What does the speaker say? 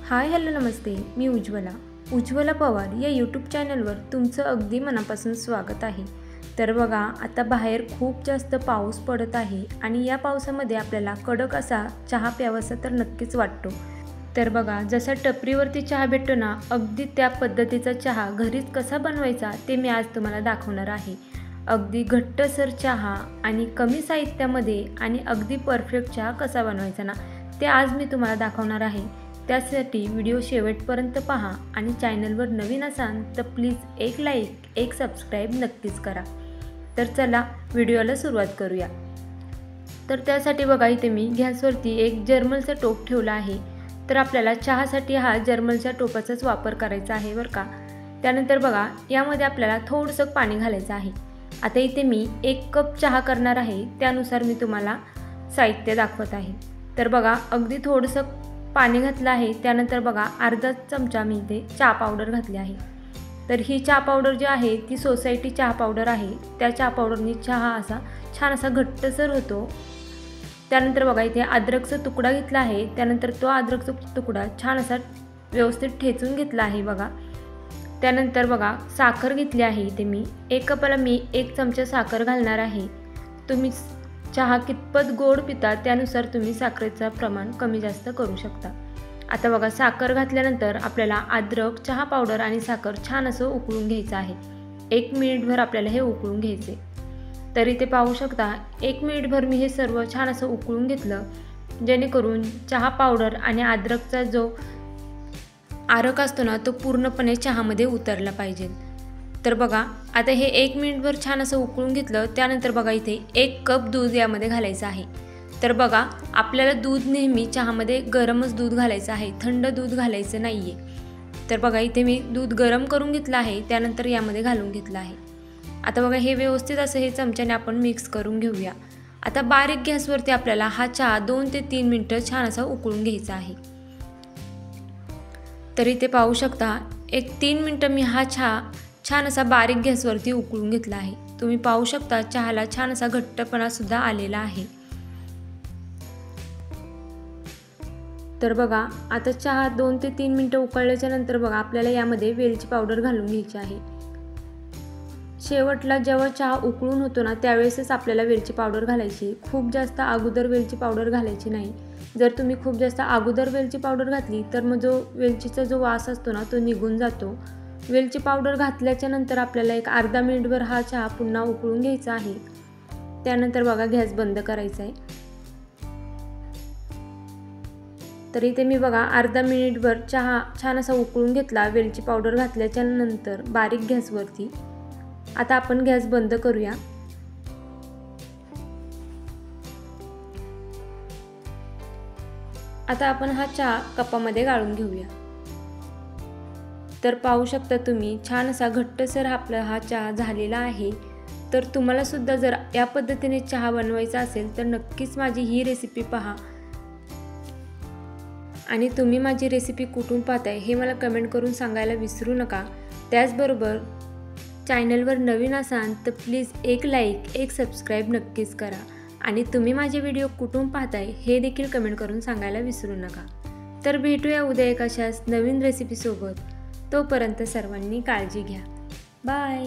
Hi hello नमस्ते, मी उज्ज्वला पवार या YouTube चॅनलवर तुमचं अगदी मनापासून स्वागत आहे। तर बघा, आता बाहेर खूप जास्त पाऊस पडत आहे आणि या पावसामध्ये आपल्याला कडक असा चहा प्यावासा तर नक्कीच वाटतो। तर बघा, जसा टपरीवरती चहा भेटतो ना, अगदी त्या पद्धतीचा चहा घरीच कसा बनवायचा ते मी आज तुम्हाला दाखवणार आहे। अगदी घट्टसर चहा आणि कमी साहित्यामध्ये आणि अगदी परफेक्ट चहा कसा बनवायचा ना, ते आज मी तुम्हाला दाखवणार आहे। त्यासाठी व्हिडिओ शेवटपर्यंत पहा आणि चॅनलवर नवीन असाल तर प्लीज एक लाईक, एक सबस्क्राईब नक्कीच करा। तर चला व्हिडिओला सुरुवात करूया। तर त्यासाठी बघा, इथे मी गॅसवरती एक जर्मलचा टोप ठेवला आहे। तर आपल्याला चहासाठी हा जर्मलच्या टोपाचाच वापर करायचा आहे बरं का। त्यानंतर बघा, यामध्ये आपल्याला थोडंसं पाणी घालायचं आहे। आता इथे मी 1 कप चहा करणार आहे, त्यानुसार मी तुम्हाला साहित्य दाखवत आहे। तर बघा, अगदी थोडंसं पाणी घातलं आहे। त्यानंतर बघा, अर्धा चमचा मी इथे चहा पावडर घातली आहे। तर ही चहा पावडर जी आहे ती सोसायटी चहा पावडर आहे। त्या चहा पावडरने चहा असा छान असा घट्टसर होतो। त्यानंतर बघा, इथे अद्रकचा तुकडा घेतला आहे। त्यानंतर तो अद्रकचा तुकडा छान असा व्यवस्थित ठेचून घेतला आहे बघा। त्यानंतर बघा, साखर घेतली आहे। इथे मी 1 कपाला मी 1 चमचा साखर घालणार आहे। तुम्ही चहा कितपत गोड पिता त्यानुसार तुम्ही साखरेचं प्रमाण कमी जास्त करू शकता। आता बघा, साखर घातल्यानंतर आपल्याला अद्रक, चहा पावडर आणि साखर छान असं उकळून घ्यायचं आहे। 1 मिनिटभर आपल्याला हे उकळून घ्यायचे। तर इथे पाहू शकता, 1 मिनिटभर मी हे सर्व छान असं उकळून घेतलं, जेणेकरून चहा पावडर आणि अद्रकचा जो आरक असतो ना, तो पूर्णपणे चहामध्ये उतरला पाहिजे। तर बघा, आता हे 1 मिनिटभर छान असं उकळून घेतलं। त्यानंतर बघा, इथे 1 कप दूध यामध्ये घालायचं आहे। तर बघा, आपल्याला दूध नेहमी चहामध्ये गरमच दूध घालायचं आहे, थंड दूध घालायचं नाही आहे। तर बघा, इथे मी दूध गरम करून घेतलं आहे, त्यानंतर यामध्ये घालून घेतलं आहे। आता बघा, हे व्यवस्थित असं हे चमच्याने आपण मिक्स करून घेऊया। आता बारीक गॅसवरती आपल्याला हा चहा 2 ते 3 मिनिटं छान असा उकळून घ्यायचा आहे। तर इथे पाहू शकता, 1-3 मिनिटं मी हा चहा छान असा बारीक गॅसवरती उकळून घेतला आहे। तुम्ही पाहू शकता, चहाला छान असा घट्टपणा सुद्धा आलेला आहे। तर बघा, आता चहा 2 ते 3 मिनिटं उकळल्याच्या नंतर बघा, आपल्याला यामध्ये वेलची पावडर घालून घ्यायची आहे। शेवटला जेव्हा चहा उकळून होतो ना, त्यावेळेसच आपल्याला वेलची पावडर घालायची, खूप जास्त अगोदर वेलची पावडर घालायची नाही। जर तुम्ही खूप जास्त अगोदर वेलची पावडर घातली तर मग जो वेलचीचा जो वास असतो ना, तो निघून जातो। वेलची पावडर घातल्याच्या नंतर आपल्याला एक अर्धा मिनिटभर हा चहा पुन्हा उकळून घ्यायचा आहे। त्यानंतर बघा, गॅस बंद करायचा आहे। तर इथे मी बघा, अर्धा मिनिटभर चहा छान असा उकळून घेतला वेलची पावडर घातल्याच्या नंतर बारीक गॅसवरती। आता आपण गॅस बंद करूया। आता आपण हा चहा कपामध्ये गाळून घेऊया। तर पाहू शकता तुम्ही, छान असा घट्टसर आपला हा चहा झालेला आहे। तर तुम्हाला सुद्धा जर या पद्धतीने चहा बनवायचा असेल तर नक्कीच माझी ही रेसिपी पहा आणि तुम्ही माझी रेसिपी कुठून पाहताय हे मला कमेंट करून सांगायला विसरू नका। त्याचबरोबर चॅनलवर नवीन असाल तर प्लीज एक लाईक, एक सबस्क्राईब नक्कीच करा आणि तुम्ही माझे व्हिडिओ कुठून पाहताय हे देखील कमेंट करून सांगायला विसरू नका। तर भेटूया उद्या एक अशाच नवीन रेसिपीसोबत। तोपर्यंत सर्वांनी काळजी घ्या। बाय।